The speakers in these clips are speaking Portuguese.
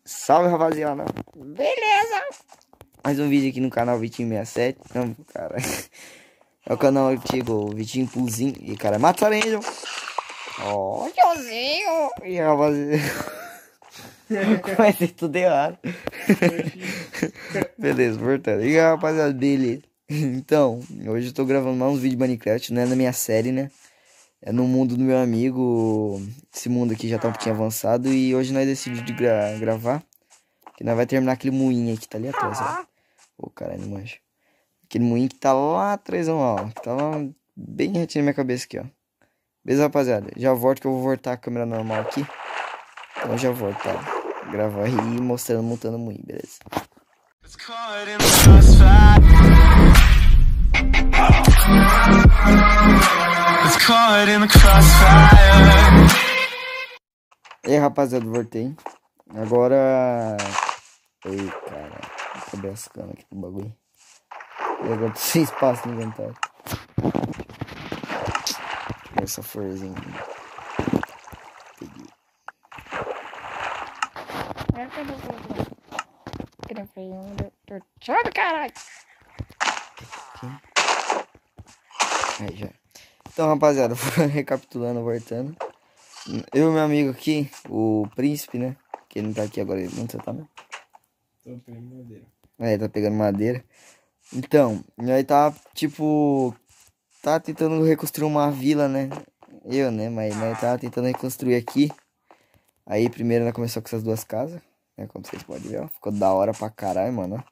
Salve, rapaziada. Beleza? Mais um vídeo aqui no canal Vitinho67. Não, cara. É o canal antigo, o Vitinho Pulzinho. E, cara, mata Angel. Ó, tiozinho. E, rapaziada. Comecei tudo errado. Beleza, voltando. E, rapaziada, beleza. Então, hoje eu tô gravando mais uns vídeos de Minecraft. Não é na minha série, né? É no mundo do meu amigo. Esse mundo aqui já tá um pouquinho avançado. E hoje nós decidimos de gravar. Que nós vai terminar aquele moinho aí que tá ali atrás, ó. Ô, caralho, não manjo. Aquele moinho que tá lá atrás, ó. Que tá lá bem retinho na minha cabeça aqui, ó. Beleza, rapaziada? Já volto que eu vou voltar a câmera normal aqui. Então eu já volto, tá? Gravar aí mostrando, montando o moinho, beleza? E aí, rapaziada, voltei. Agora... Ei, cara. Acabei as canas aqui do bagulho. E agora tô sem espaço no inventário. Pegar essa florzinha aqui. Peguei. Sobe, caralho! Aí já. Então, rapaziada, recapitulando, voltando. Eu e meu amigo aqui, o Príncipe, né? Que ele não tá aqui agora. Onde você tá, né? Tô pegando madeira. É, tá pegando madeira. Então, e aí tá, tipo... Tá tentando reconstruir uma vila, né? Eu, né? Mas nós tá tentando reconstruir aqui. Aí, primeiro, nós começou com essas duas casas. Né? Como vocês podem ver, ó. Ficou da hora pra caralho, mano.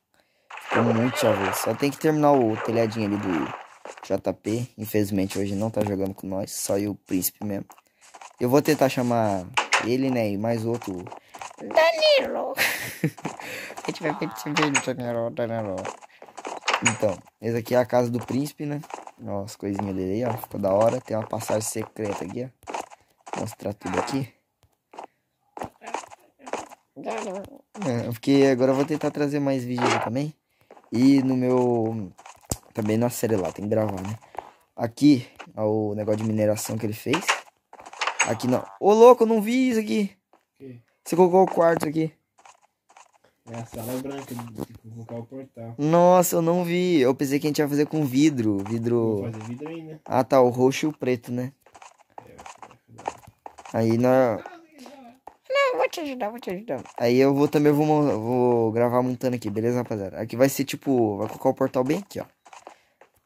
Ficou muito chavoso. Só tem que terminar o telhadinho ali do JP. Infelizmente, hoje não tá jogando com nós. Só eu, o Príncipe mesmo. Eu vou tentar chamar ele, né? E mais outro... Danilo! A gente vai ver esse vídeo, Danilo. Então, esse aqui é a casa do Príncipe, né? Ó, as coisinhas dele aí, ó. Ficou da hora. Tem uma passagem secreta aqui, ó. Vou mostrar tudo aqui. É, porque agora eu vou tentar trazer mais vídeos aqui também. E no meu... Também na série lá, tem que gravar, né? Aqui, ó, o negócio de mineração que ele fez. Aqui não. Ô, louco, eu não vi isso aqui. Que? Você colocou o quartzo aqui. É a sala branca de colocar o portal. Nossa, eu não vi. Eu pensei que a gente ia fazer com vidro. Vidro... Vou fazer vidro aí, né? Ah, tá, o roxo e o preto, né? Aí nós... Não, vou te ajudar. Aí eu vou também, vou gravar montando aqui, beleza, rapaziada? Aqui vai ser tipo, vai colocar o portal bem aqui, ó.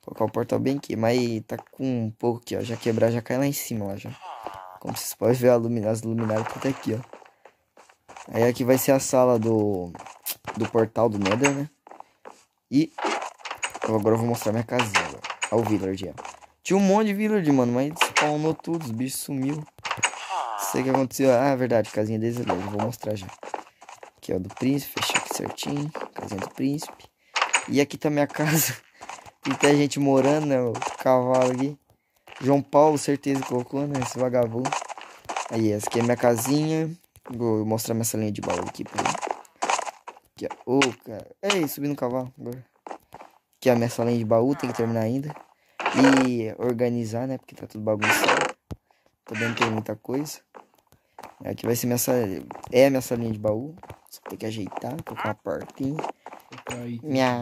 Colocar o portal bem aqui, mas tá com um pouco aqui, ó. Já quebrar, já cai lá em cima, ó, já. Como vocês podem ver, as luminárias tudo aqui, ó. Aí aqui vai ser a sala do portal do Nether, né? E agora eu vou mostrar minha casinha, ó. Olha o village, ó. Tinha um monte de village, mano, mas spawnou tudo, os bichos sumiu. Não sei o que aconteceu. Ah, é verdade, casinha deles ali. Eu vou mostrar já. Aqui, ó, do príncipe. Fechei aqui certinho. Casinha do príncipe. E aqui tá minha casa. Tem até gente morando, né? O cavalo aqui. João Paulo, certeza que colocou, né? Esse vagabundo. Aí, essa aqui é minha casinha. Vou mostrar minha salinha de baú aqui pra ele. Aqui, ó. Ô, cara. Ei, subi no cavalo agora. Aqui, ó, minha salinha de baú. Tem que terminar ainda. E organizar, né? Porque tá tudo bagunçado. Também tem muita coisa. Aqui vai ser minha salinha. É a minha salinha de baú. Só tem que ajeitar, colocar uma portinha. Minha...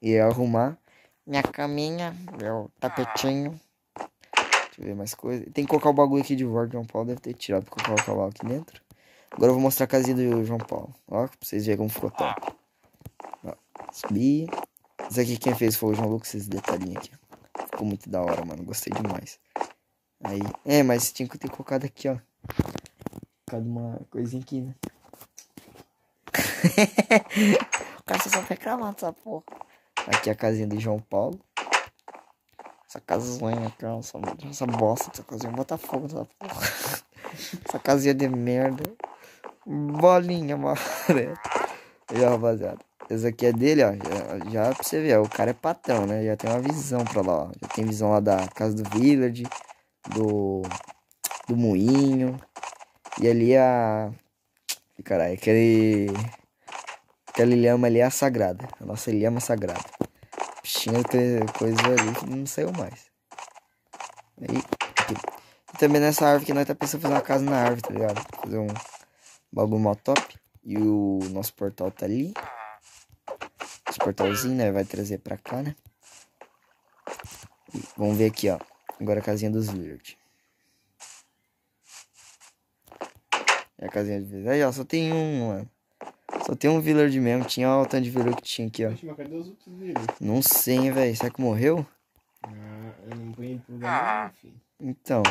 E arrumar. Minha caminha, meu tapetinho. Deixa eu ver mais coisa. Tem que colocar o bagulho aqui de volta. João Paulo deve ter tirado pra colocar o cavalo aqui dentro. Agora eu vou mostrar a casinha do João Paulo. Ó, pra vocês verem como ficou top. Ó, subir. Isso aqui quem fez foi o João Lucas, esses detalhinhos aqui. Ficou muito da hora, mano. Gostei demais. Aí, mas tinha que ter colocado aqui, ó. Colocado uma coisinha aqui, né? O cara só reclamando dessa porra. Aqui é a casinha do João Paulo. Essa casinha aqui, ó. Essa bosta dessa casinha. Bota fogo nessa porra. Essa casinha de merda. Bolinha amarela. E ó, rapaziada. Esse aqui é dele, ó. Já pra você ver, ó, o cara é patrão, né? Já tem uma visão pra lá, ó. Já tem visão lá da casa do village. Do moinho. E ali a... Caralho, aquela lhama ali é a sagrada. A nossa lhama sagrada. Tinha coisa ali que não saiu mais. Aí, aqui. E também nessa árvore que nós tá pensando em fazer uma casa na árvore, tá ligado? Fazer um bagulho mó top. E o nosso portal tá ali. Esse portalzinho, né? Vai trazer pra cá, né? E vamos ver aqui, ó. Agora a casinha dos villagers. É a casinha dos villagers. Aí, ó, só tem um, mano. Só tem um villager mesmo. Tinha o tanto de villager que tinha aqui, ó. Oxe, mas cadê os outros vírus? Não sei, velho. Será que morreu? Ah, eu não ponho pro lugar nenhum, filho. Então.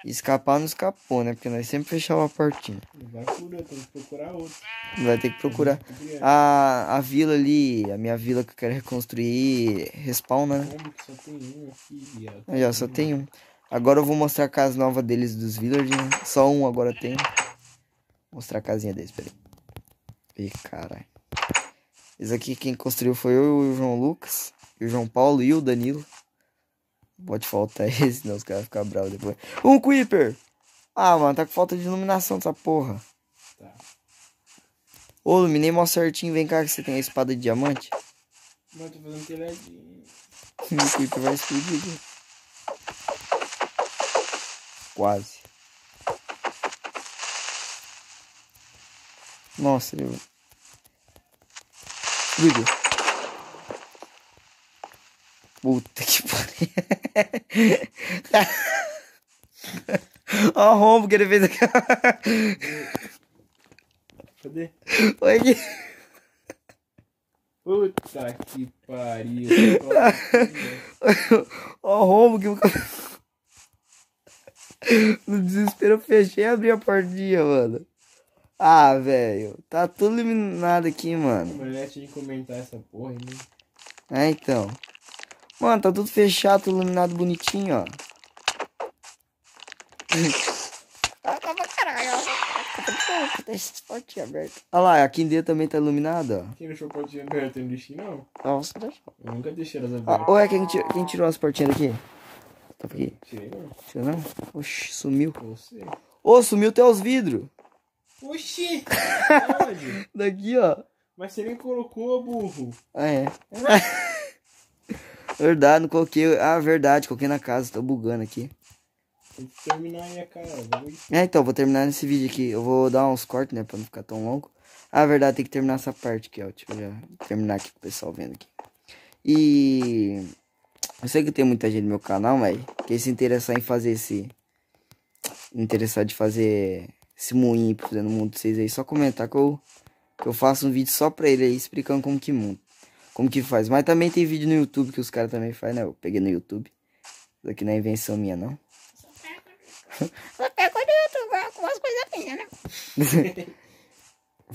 Escapar não escapou, né? Porque nós sempre fechava a portinha. Vai por outro, tem que procurar outro. Vai ter que procurar. A vila ali, a minha vila que eu quero reconstruir, respawna, né? Como que só tem um aqui, viado? Aí, ó, só tem um. Agora eu vou mostrar a casa nova deles, dos villagers, né? Só um agora tem. Vou mostrar a casinha deles, peraí. Ih, caralho. Esse aqui quem construiu foi eu e o João Lucas. E o João Paulo e o Danilo. Pode faltar esse, senão os caras vão ficar bravos depois. Um Creeper! Ah, mano, tá com falta de iluminação essa porra. Tá. Ô, iluminei mó certinho. Vem cá que você tem a espada de diamante. Mas eu tô fazendo telhadinho. O Creeper vai explodir. Né? Quase. Nossa, eu... Explodiu. Puta que pariu. Ó o rombo que ele fez aqui. Cadê? Olha aqui. Puta que pariu. Ó o rombo que o... No desespero eu fechei e abri a portinha, mano. Ah, velho. Tá tudo iluminado aqui, mano. Mas antes de comentar essa porra, hein? É, então. Mano, tá tudo fechado, tudo iluminado bonitinho, ó. Deixa esse portinho aberto. Olha lá, aqui dentro também tá iluminado, ó. Quem deixou a portinha aberta? Eu não deixei, não. Nossa, deixa. Eu nunca deixei elas Ah, abertas. ou é quem tirou as portinhas daqui? Tá aqui. Tirei, não. Tirou não? Oxi, sumiu. Você. Ô, sumiu até os vidros. Oxi! Onde? Daqui, ó. Mas você nem colocou, burro. Ah, é. Verdade, não coloquei. Ah, verdade, coloquei na casa, tô bugando aqui. Tem que terminar aí a casa. É, então, vou terminar nesse vídeo aqui. Eu vou dar uns cortes, né, pra não ficar tão longo. Ah, verdade, tem que terminar essa parte aqui, ó. Deixa eu já terminar aqui com o pessoal vendo aqui. E... eu sei que tem muita gente no meu canal, mas quem se interessar em fazer interessar de fazer esse moinho pra fazer no mundo de vocês aí, só comentar que eu faço um vídeo só pra ele aí, explicando como que monta. Como que faz. Mas também tem vídeo no YouTube que os caras também fazem, né? Eu peguei no YouTube. Isso aqui não é invenção minha, não. Eu pego no YouTube algumas coisas minhas, né?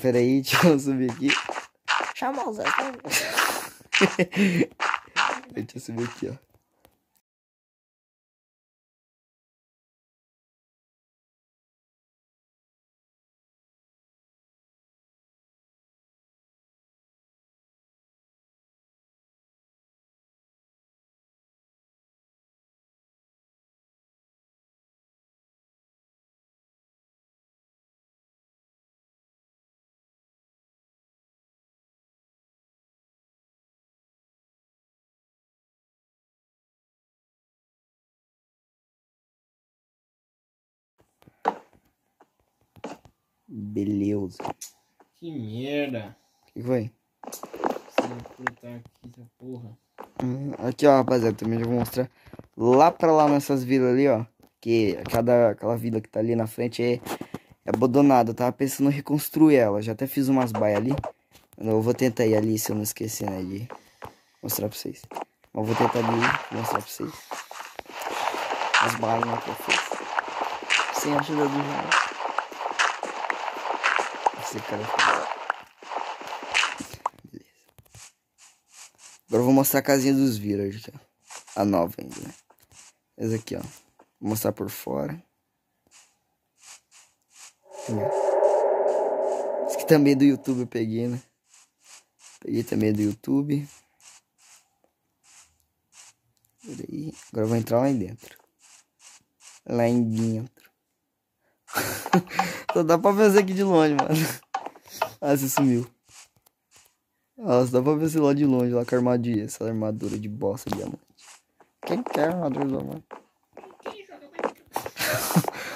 Pera aí, deixa eu subir aqui. Chama os Zé. Deixa eu subir aqui, ó. Beleza. Que merda. O que foi? Se eu cortar aqui essa porra. Aqui, ó, rapaziada, também já vou mostrar lá pra lá nessas vilas ali, ó. Que aquela vila que tá ali na frente é abandonada. Eu tava pensando em reconstruir ela. Já até fiz umas baias ali. Eu vou tentar ir ali, se eu não esquecer, né, de mostrar pra vocês. Mas eu vou tentar ali mostrar pra vocês as baias que eu fiz. Sem a ajuda do João. Esse cara beleza. Agora eu vou mostrar a casinha dos villagers, ó. A nova ainda, né? Essa aqui, ó. Vou mostrar por fora. Esse aqui também é do YouTube eu peguei, né? Peguei também do YouTube. Peraí. Agora eu vou entrar lá em dentro. Lá em dentro. Só dá pra ver você aqui de longe, mano. Ah, você sumiu. Nossa, dá pra ver você lá de longe, lá com a armadilha. Essa armadura de bosta de diamante. Quem quer armadura do diamante?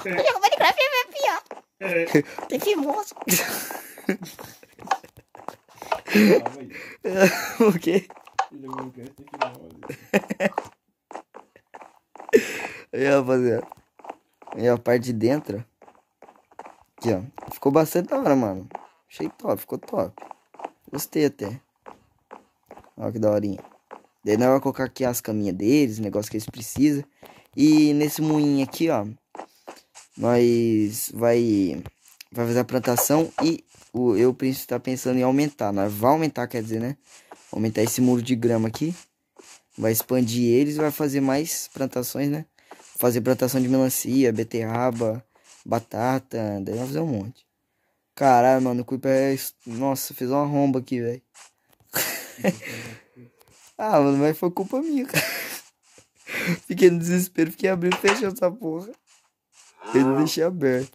É. Jogo Minecraft é pior. Tem fimoso. Calma aí. O quê? Ele não quer ter que dar uma. Aí, rapaziada. Aí a parte de dentro. Aqui, ó. Ficou bastante da hora, mano. Achei top, ficou top. Gostei até. Olha que daorinha. Daí nós vamos colocar aqui as caminhas deles, o negócio que eles precisam. E nesse moinho aqui, ó. Nós vai fazer a plantação e eu tá pensando em aumentar. Nós vamos aumentar, quer dizer, né? Aumentar esse muro de grama aqui. Vai expandir eles e vai fazer mais plantações, né? Fazer plantação de melancia, beterraba, batata. Daí vai fazer um monte. Caralho, mano, o Cuipa é... Nossa, fez uma romba aqui, velho. Ah, mano, mas foi culpa minha, cara. Fiquei no desespero, fiquei abrindo e fechando essa porra. Eu deixei aberto.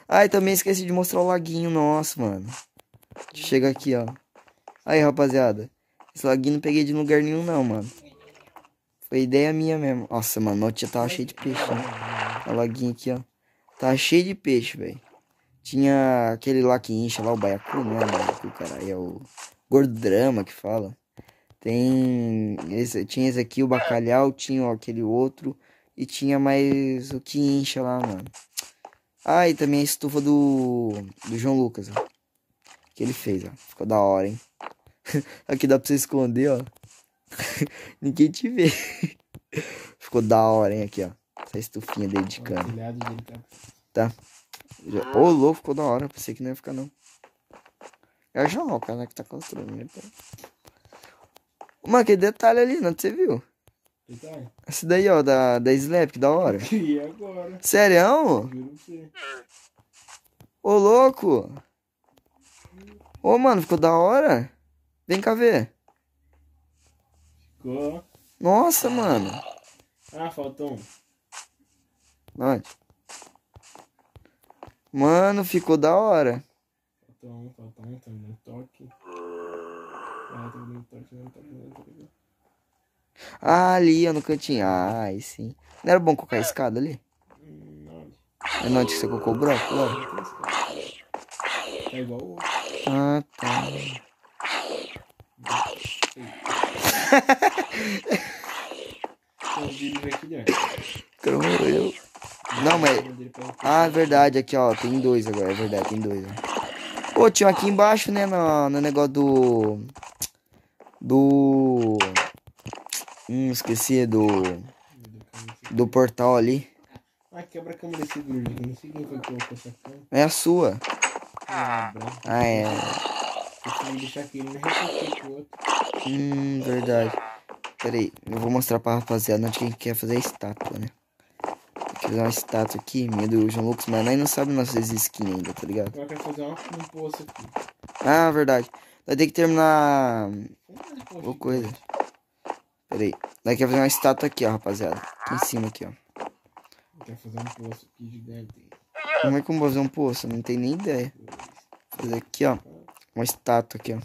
Ah, e também esqueci de mostrar o laguinho nosso, mano. Chega aqui, ó. Aí, rapaziada. Esse laguinho não peguei de lugar nenhum, não, mano. Foi ideia minha mesmo. Nossa, mano, o tia tava cheio de peixe, né? O laguinho aqui, ó. Tava cheio de peixe, velho. Tinha aquele lá que incha lá, o baiacu, não é o baiacu, cara. É o gordrama que fala. Tinha esse aqui, o bacalhau, tinha ó, aquele outro. E tinha mais o que incha lá, mano. Ah, e também a estufa do João Lucas, ó. Que ele fez, ó. Ficou da hora, hein? Aqui dá pra você esconder, ó. Ninguém te vê. Ficou da hora, hein? Aqui, ó. Essa estufinha dele de cana. O telhado dele Tá. Ô, louco, ficou da hora. Pensei que não ia ficar, não. É o João, cara, né, que tá construindo. Né? Mano, que detalhe ali, não você viu? Detalhe. Esse daí, ó, da Slap, que da hora. E agora? Sério? Juro pra você. Ô, louco. Ô, mano, ficou da hora. Vem cá ver. Ficou. Nossa, mano. Ah, faltou um. Onde? Mano, ficou da hora. Faltou um, tá me dando toque. Ah, tá me dando toque, não tá me dando toque. Ah, ali, ó, no cantinho. Ah, aí sim. Não era bom colocar a escada ali? Onde? É não onde que você colocou o broco? Lá? Não tem escada. Tá igual o outro. Ah, tá. Tem um vídeo aqui dentro. Caramba, eu. Não, mas. Ah, é verdade, aqui, ó. Tem dois agora, é verdade, tem dois. Ó. Pô, tinha aqui embaixo, né, no negócio do. Esqueci do portal ali. Ah, quebra a cama desse grupo. Não sei quem foi que colocou essa cama. É a sua. Ah, branco. Ah, é. Eu tive que deixar aquele na repetir com o outro. Verdade. Pera aí, eu vou mostrar pra rapaziada onde que a gente quer fazer a estátua, né? Tem que fazer uma estátua aqui, minha do João Lucas, mas nós não sabe nossas skins ainda, tá ligado? Agora eu quero fazer um poço aqui. Ah, verdade. Vai ter que terminar Vamos fazer poço o aqui. coisa. Pera aí. Nós quer fazer uma estátua aqui, ó, rapaziada. Aqui em cima, aqui, ó. Eu quero fazer um poço aqui gigante. Como é que eu vou fazer um poço? Eu não tenho nem ideia. Vou fazer aqui, ó. Uma estátua aqui, ó.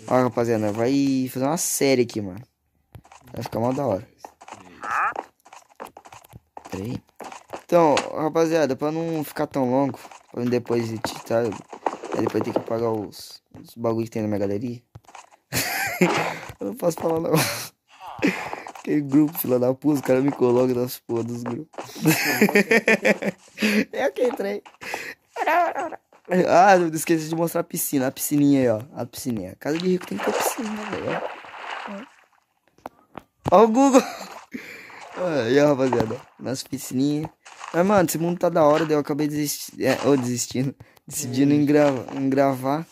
Ó, rapaziada, vai fazer uma série aqui, mano. Vai ficar mó da hora. Pera aí. Então, rapaziada, pra não ficar tão longo, pra mim depois editar, aí depois ter que apagar os bagulho que tem na minha galeria. Eu não posso falar não. Aquele grupo, fila da puta, os caras me colocam nas porra dos grupos. É que entrei. Ah, eu esqueci de mostrar a piscina. A piscininha aí, ó. A piscininha. Casa de rico tem que ter piscina, né, velho? Ó o Google. E aí, rapaziada. Nas piscininhas. Mas, mano, esse mundo tá da hora. Daí eu acabei desistindo. Decidindo em gravar.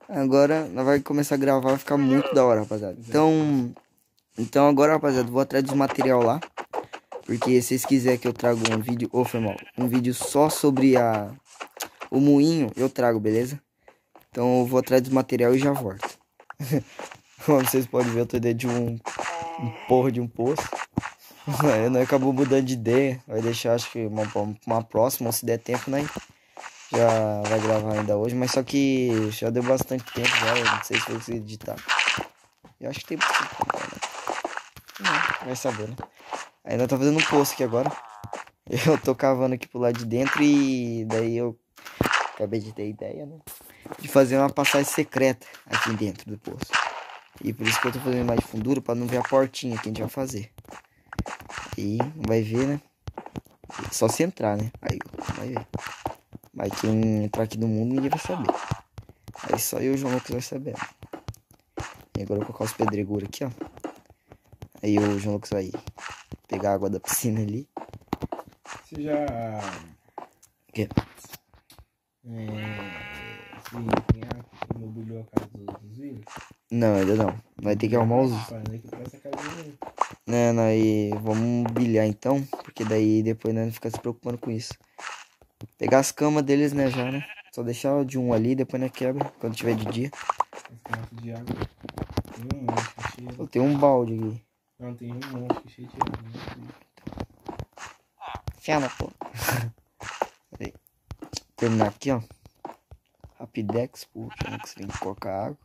Agora, nós vai começar a gravar. Vai ficar muito da hora, rapaziada. Então agora, rapaziada, vou atrás dos material lá. Porque se vocês quiserem que eu traga um vídeo... Ô, foi mal. Um vídeo só sobre o moinho, eu trago, beleza? Então eu vou atrás do material e já volto. Como vocês podem ver, eu tô dentro de um porra de um poço. Aí nós acabou mudando de ideia. Vai deixar, acho que uma próxima, ou se der tempo, né? Já vai gravar ainda hoje. Mas só que já deu bastante tempo já. Eu não sei se foi conseguir editar. Eu acho que tem não, vai saber, né? Ainda tá fazendo um poço aqui agora. Eu tô cavando aqui pro lado de dentro e daí eu acabei de ter ideia, né? De fazer uma passagem secreta aqui dentro do poço. E por isso que eu tô fazendo mais de fundura, pra não ver a portinha que a gente vai fazer. E vai ver, né? Só se entrar, né? Aí vai ver. Mas quem entrar aqui no mundo, ninguém vai saber. Aí só eu e o João Lucas vai saber. E agora eu vou colocar os pedregulhos aqui, ó. Aí o João Lucas vai pegar a água da piscina ali. Você já... O quê? Você imobiliou a casa dos filhos? Não, ainda não. Vai ter que arrumar os... Fazer aqui pra essa casinha aí. Né, nós vamos mobiliar então. Porque daí depois nós não fica se preocupando com isso. Pegar as camas deles, né, já, né? Só deixar de um ali, depois nós quebra. Quando tiver de dia. As garrafas de água. Tem um monte que cheio. Eu tenho um balde aqui. Não, tem um monte que cheio de água. Né? Fiana, pô. Peraí. Terminar aqui, ó. Rapidex, pô. Já que você tem que colocar água.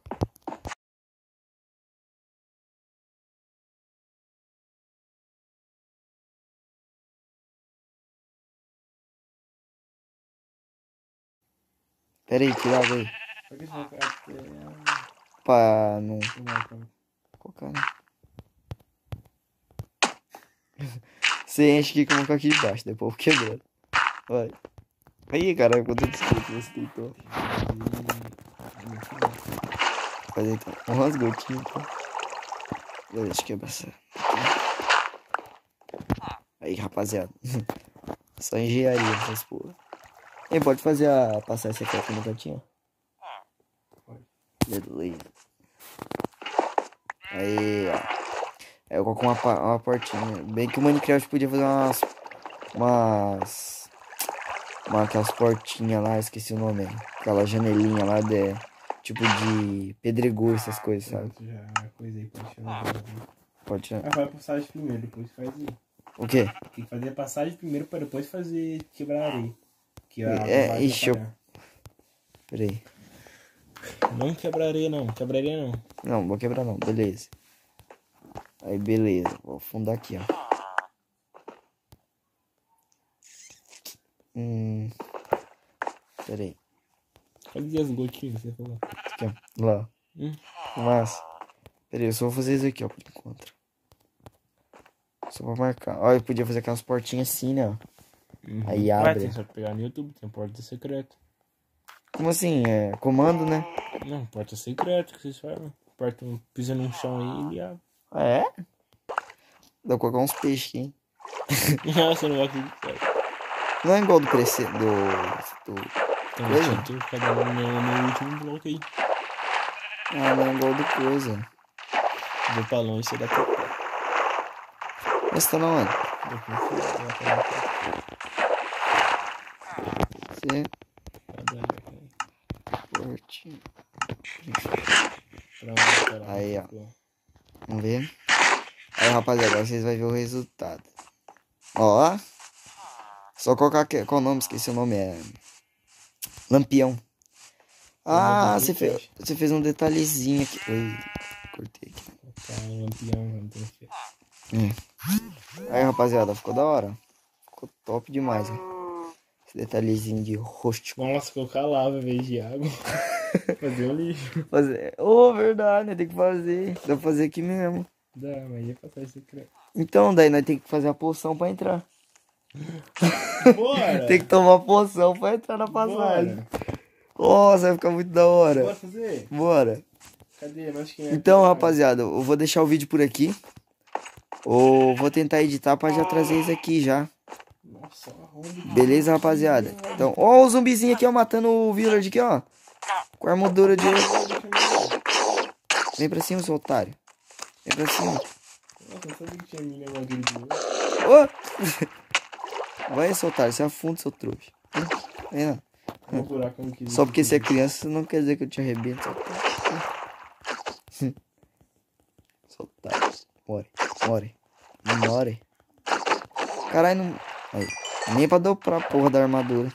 Pera aí, tira a água aí. Pra que você vai ficar até... Pra não Vai, calma. colocar, né? Você enche aqui, coloca aqui embaixo, depois eu vou quebrando. Vai. Aí, cara, quanto desculpa você tentou. Faz então. Umas gotinhas aqui. Deixa eu quebrar essa. Aí, rapaziada. Só engenharia essas porra. E pode fazer a passagem secreta no cantinho? Beleza. Aí, ó. Aí eu coloco uma portinha. Bem que o Minecraft podia fazer aquelas portinhas lá, esqueci o nome. Aquela janelinha lá de tipo de pedregulho, essas coisas, sabe? Já é coisa aí pra chamar. Pode tirar. Ah, vai a passagem primeiro, depois faz aí. O quê? Tem que fazer a passagem primeiro pra depois fazer quebrar a areia. Que a água É, vai ixi, atrapalhar. Pera aí. Não quebrar areia não, quebrar areia não. Não, vou quebrar não, beleza. Aí, beleza. Vou afundar aqui, ó. Pera aí. Cadê as gotinhas que você falou? Aqui, ó. Lá. Mas, pera aí, eu só vou fazer isso aqui, ó, por enquanto. Só pra marcar. Ó, eu podia fazer aquelas portinhas assim, né, ó. Aí abre. Tem só que pegar no YouTube, tem porta secreta. Como assim? É comando, né? Não, porta secreta que vocês falam. Porta pisa num chão aí e ele abre. Ah, é? Dá pra colocar uns peixes aqui, hein? Não, você não vai acreditar. Não é igual do PC, do Tem Coisa? um título, cada um no último bloco aí. Ah, não é igual do coisa. Vou pra longe, você dá pra cá. Esse tá na onde? Você portinho. Aí, ó. Vamos ver. Aí, rapaziada, agora vocês vão ver o resultado. Ó. Só colocar aqui. Qual o nome? Esqueci o nome. É Lampião. Ah, você fez um detalhezinho aqui. Ui, cortei aqui. Tá, um lampião, não tem fé. Aí, rapaziada, ficou da hora. Ficou top demais, hein? Esse detalhezinho de rosto. Nossa, colocar lava em vez de água. Fazer um lixo. Ô, verdade, né? Tem que fazer. Dá pra fazer aqui mesmo. Dá, mas ia passar secreto. Então, daí nós tem que fazer a poção pra entrar. Bora! Tem que tomar poção pra entrar na passagem. Bora! Nossa, vai ficar muito da hora. Bora fazer? Bora. Cadê? Não acho que não é Então, aqui, rapaziada, eu vou deixar o vídeo por aqui. Ou vou tentar editar pra já trazer isso aqui já. Nossa, onde? Beleza, rapaziada? Então, ó o zumbizinho aqui, ó, matando o village aqui, ó. Com a armadura de... Vem pra cima, seu otário. Vem pra cima. Nossa, não sabia que tinha mina armadura de ouro. Ô! Vai, seu otário, você afunda, seu trouxa. Vem lá. Vou procurar como que... Só porque você é criança, não quer dizer que eu te arrebento, seu otário. Seu otário. More. More. Caralho, não... Aí. Nem pra dobrar a porra da armadura.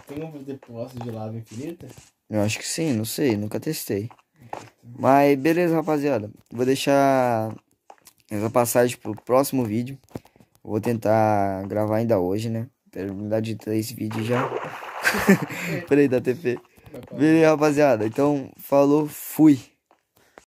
Tem como fazer poço de lava infinita? Eu acho que sim, não sei, nunca testei. Mas beleza, rapaziada. Vou deixar essa passagem pro próximo vídeo. Vou tentar gravar ainda hoje, né? Terminar de editar esse vídeo já. Peraí, dá TP. Dá pra- Beleza, rapaziada. Então, falou, fui.